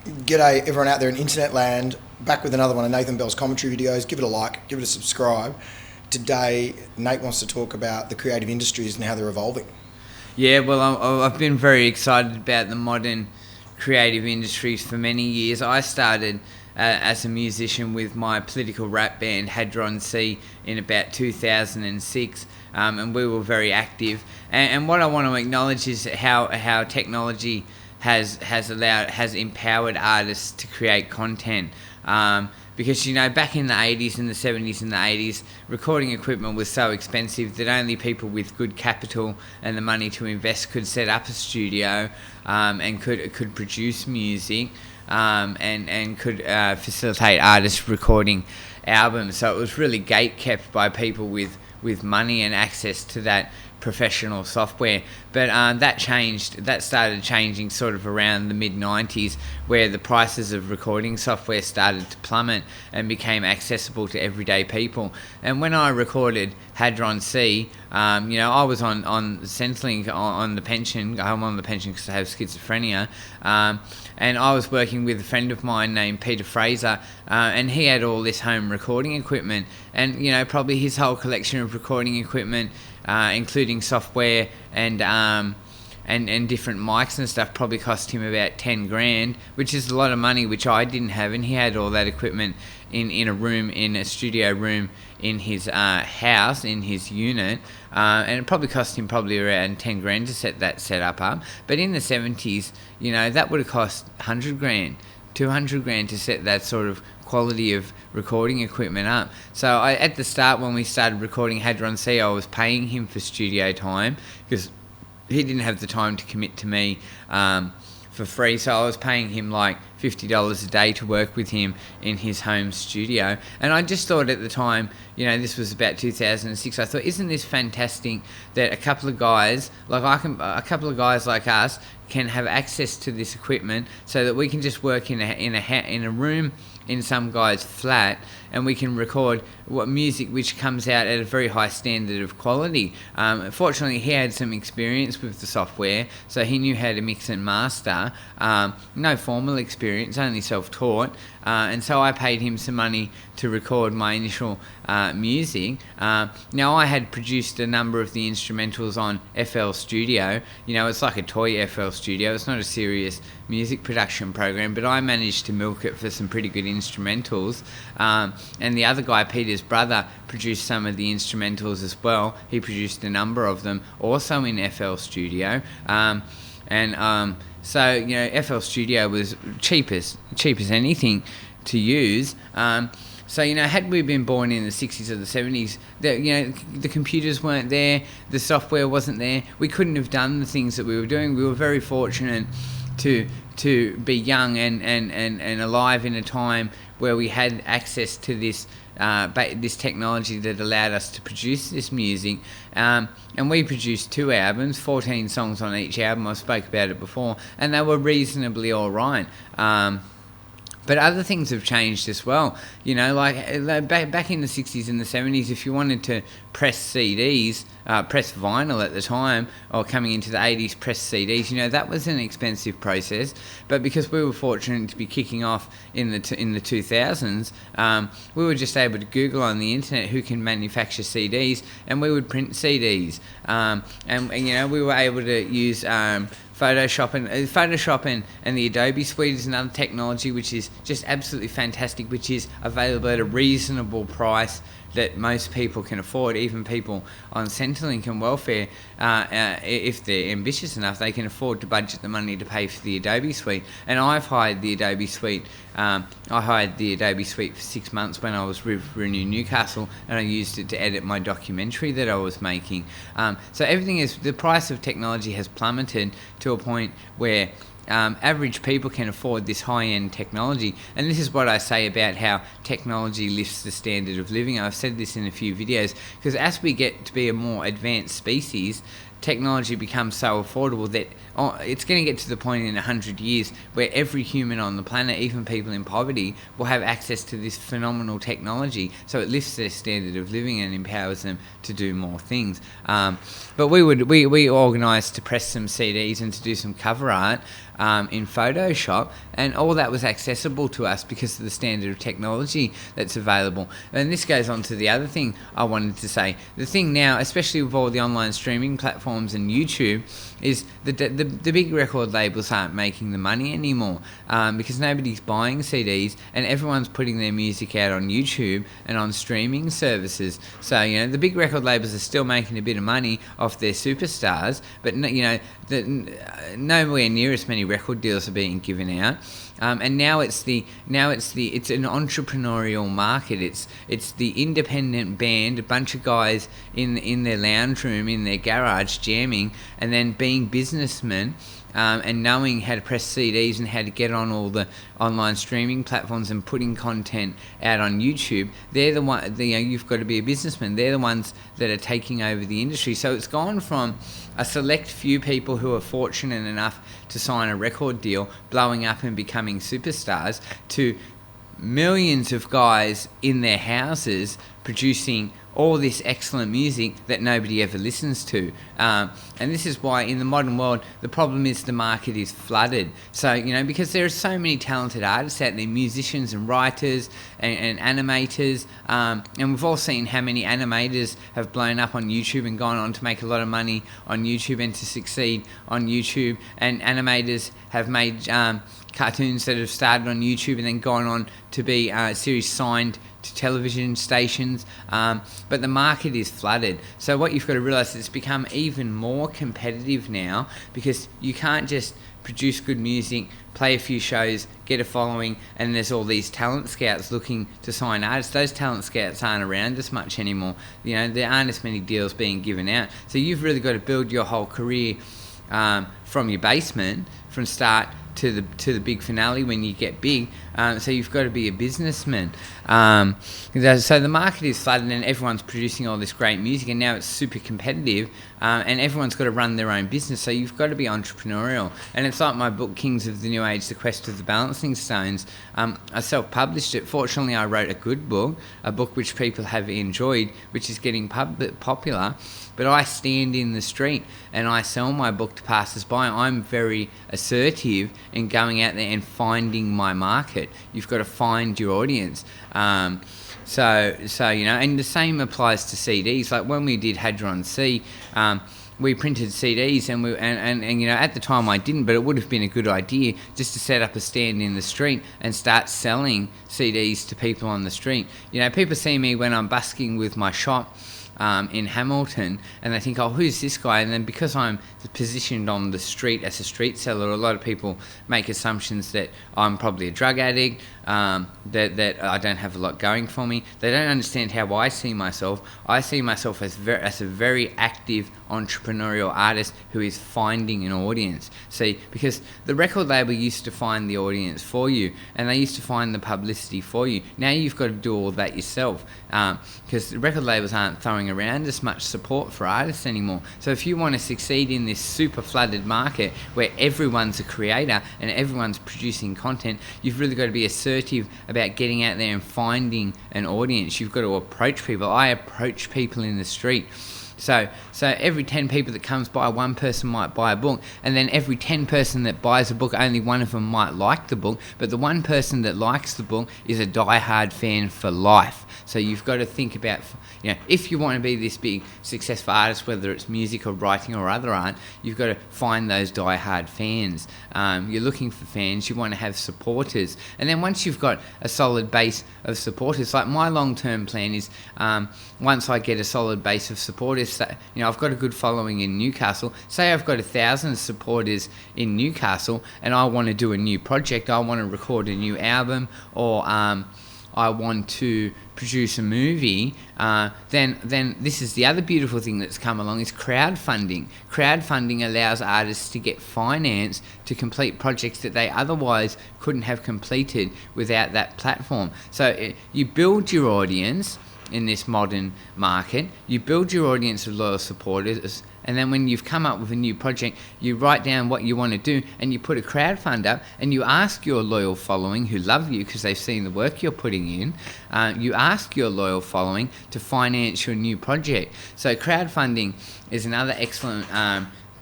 G'day everyone out there in internet land, back with another one of Nathan Bell's commentary videos. Give it a like, give it a subscribe. Today, Nate wants to talk about the creative industries and how they're evolving. Yeah, well, I've been very excited about the modern creative industries for many years. I started as a musician with my political rap band Hadron C in about 2006, and we were very active. And what I want to acknowledge is how technology has empowered artists to create content. Because back in the 80s and the 70s and the 80s, recording equipment was so expensive that only people with good capital and the money to invest could set up a studio, and could produce music, and could facilitate artists recording albums. So it was really gate kept by people with money and access to that professional software. But that started changing sort of around the mid-90s, where the prices of recording software started to plummet and became accessible to everyday people. And when I recorded Hadron C, I was on Centrelink on the pension. I'm on the pension because I have schizophrenia, and I was working with a friend of mine named Peter Fraser, and he had all this home recording equipment, and probably his whole collection of recording equipment, including software and different mics and stuff, probably cost him about 10 grand, which is a lot of money, which I didn't have. And he had all that equipment in a studio room in his house, in his unit, and it probably cost him probably around 10 grand to set that setup up. But in the 70s, that would have cost 100 grand, 200 grand to set that sort of quality of recording equipment up. So at the start, when we started recording Hadron C, I was paying him for studio time because he didn't have the time to commit to me for free. So I was paying him like $50 a day to work with him in his home studio. And I just thought at the time, this was about 2006, I thought, isn't this fantastic that a couple of guys like us can have access to this equipment, so that we can just work in a room in some guy's flat, and we can record music which comes out at a very high standard of quality. Fortunately, he had some experience with the software, so he knew how to mix and master. No formal experience, only self-taught, and so I paid him some money to record my initial music. Now, I had produced a number of the instrumentals on FL Studio. It's like a toy FL Studio. It's not a serious music production program, but I managed to milk it for some pretty good instrumentals. And the other guy, Peter's brother, produced some of the instrumentals as well. He produced a number of them, also in FL Studio. So FL Studio was cheap as anything to use. So, had we been born in the 60s or the 70s, the computers weren't there, the software wasn't there, we couldn't have done the things that we were doing. We were very fortunate to be young and alive in a time where we had access to this technology that allowed us to produce this music. And we produced 2 albums, 14 songs on each album. I spoke about it before, and they were reasonably all right. But other things have changed as well. Like back in the 60s and the 70s, if you wanted to press CDs, press vinyl at the time, or coming into the 80s, press CDs, that was an expensive process. But because we were fortunate to be kicking off in the 2000s, we were just able to Google on the internet who can manufacture CDs, and we would print CDs. And we were able to use Photoshop and the Adobe Suite is another technology which is just absolutely fantastic, which is available at a reasonable price that most people can afford. Even people on Centrelink and welfare, if they're ambitious enough, they can afford to budget the money to pay for the Adobe Suite. And I've hired the Adobe Suite. I hired the Adobe Suite for 6 months when I was with Renew Newcastle, and I used it to edit my documentary that I was making. So the price of technology has plummeted to a point where average people can afford this high-end technology. And this is what I say about how technology lifts the standard of living. I've said this in a few videos, because as we get to be a more advanced species, technology becomes so affordable that it's going to get to the point in 100 years where every human on the planet, even people in poverty, will have access to this phenomenal technology. So it lifts their standard of living and empowers them to do more things. But we organised to press some CDs and to do some cover art in Photoshop, and all that was accessible to us because of the standard of technology that's available. And this goes on to the other thing I wanted to say. The thing now, especially with all the online streaming platforms and YouTube, is the big record labels aren't making the money anymore because nobody's buying CDs and everyone's putting their music out on YouTube and on streaming services. So, you know, the big record labels are still making a bit of money off their superstars, but, you know, nowhere near as many record deals are being given out. And now it's an entrepreneurial market. It's the independent band, a bunch of guys in their lounge room, in their garage jamming, and then being businessmen. And knowing how to press CDs and how to get on all the online streaming platforms and putting content out on YouTube, they're the one. You've got to be a businessman. They're the ones that are taking over the industry. So it's gone from a select few people who are fortunate enough to sign a record deal, blowing up and becoming superstars, to millions of guys in their houses producing all this excellent music that nobody ever listens to. And this is why in the modern world, the problem is the market is flooded. So, you know, because there are so many talented artists out there, musicians and writers and animators, and we've all seen how many animators have blown up on YouTube and gone on to make a lot of money on YouTube and to succeed on YouTube, and animators have made cartoons that have started on YouTube and then gone on to be series signed to television stations, but the market is flooded. So what you've got to realise is it's become even more competitive now, because you can't just produce good music, play a few shows, get a following, and there's all these talent scouts looking to sign artists. Those talent scouts aren't around as much anymore. You know, there aren't as many deals being given out. So you've really got to build your whole career from your basement, from start to the big finale when you get big. So you've got to be a businessman. So the market is flooded and everyone's producing all this great music, and now it's super competitive, and everyone's got to run their own business. So you've got to be entrepreneurial. And it's like my book, Kings of the New Age, The Quest of the Balancing Stones. I self-published it. Fortunately, I wrote a good book, a book which people have enjoyed, which is getting popular. But I stand in the street and I sell my book to passers-by. I'm very assertive in going out there and finding my market. You've got to find your audience. So you know, and the same applies to CDs. Like when we did Hadron C, we printed CDs, and you know, at the time I didn't, but it would have been a good idea just to set up a stand in the street and start selling CDs to people on the street. You know, people see me when I'm busking with my shop in Hamilton, and they think, oh, who's this guy? And then because I'm positioned on the street as a street seller, a lot of people make assumptions that I'm probably a drug addict, that I don't have a lot going for me. They don't understand how I see myself. I see myself as a very active entrepreneurial artist who is finding an audience. See, because the record label used to find the audience for you, and they used to find the publicity for you. Now you've got to do all that yourself, because the record labels aren't throwing around as much support for artists anymore. So if you want to succeed in this super flooded market where everyone's a creator and everyone's producing content, you've really got to be assertive about getting out there and finding an audience. You've got to approach people. I approach people in the street. So every 10 people that comes by, one person might buy a book, and then every 10 person that buys a book, only one of them might like the book, but the one person that likes the book is a die-hard fan for life. So you've got to think about, you know, if you want to be this big successful artist, whether it's music or writing or other art, you've got to find those die-hard fans. You're looking for fans, you want to have supporters. And then once you've got a solid base of supporters, like my long-term plan is, once I get a solid base of supporters, you know, I've got a good following in Newcastle. Say I've got 1,000 supporters in Newcastle and I want to do a new project, I want to record a new album, or I want to produce a movie, then this is the other beautiful thing that's come along, is crowdfunding. Crowdfunding allows artists to get finance to complete projects that they otherwise couldn't have completed without that platform. So you build your audience in this modern market, you build your audience of loyal supporters, And then when you've come up with a new project, you write down what you want to do and you put a crowdfund up and you ask your loyal following who love you because they've seen the work you're putting in, you ask your loyal following to finance your new project. So crowdfunding is another excellent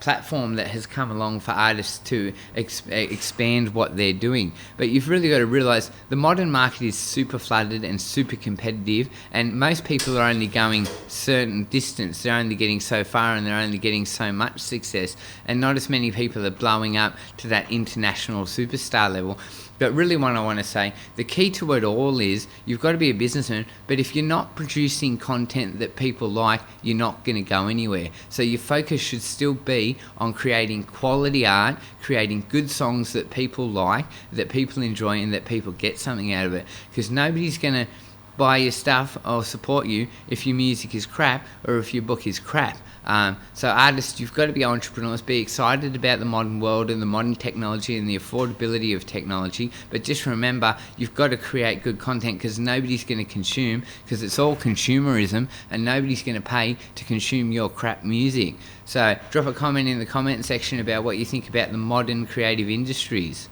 platform that has come along for artists to expand what they're doing. But you've really got to realise the modern market is super flooded and super competitive, and most people are only going certain distance. They're only getting so far and they're only getting so much success, and not as many people are blowing up to that international superstar level. But really what I want to say, the key to it all is you've got to be a businessman, but if you're not producing content that people like, you're not going to go anywhere. So your focus should still be on creating quality art, creating good songs that people like, that people enjoy, and that people get something out of it. Because nobody's going to buy your stuff or support you if your music is crap or if your book is crap. So artists, you've got to be entrepreneurs, be excited about the modern world and the modern technology and the affordability of technology, but just remember you've got to create good content because nobody's going to consume, because it's all consumerism, and nobody's going to pay to consume your crap music. So drop a comment in the comment section about what you think about the modern creative industries.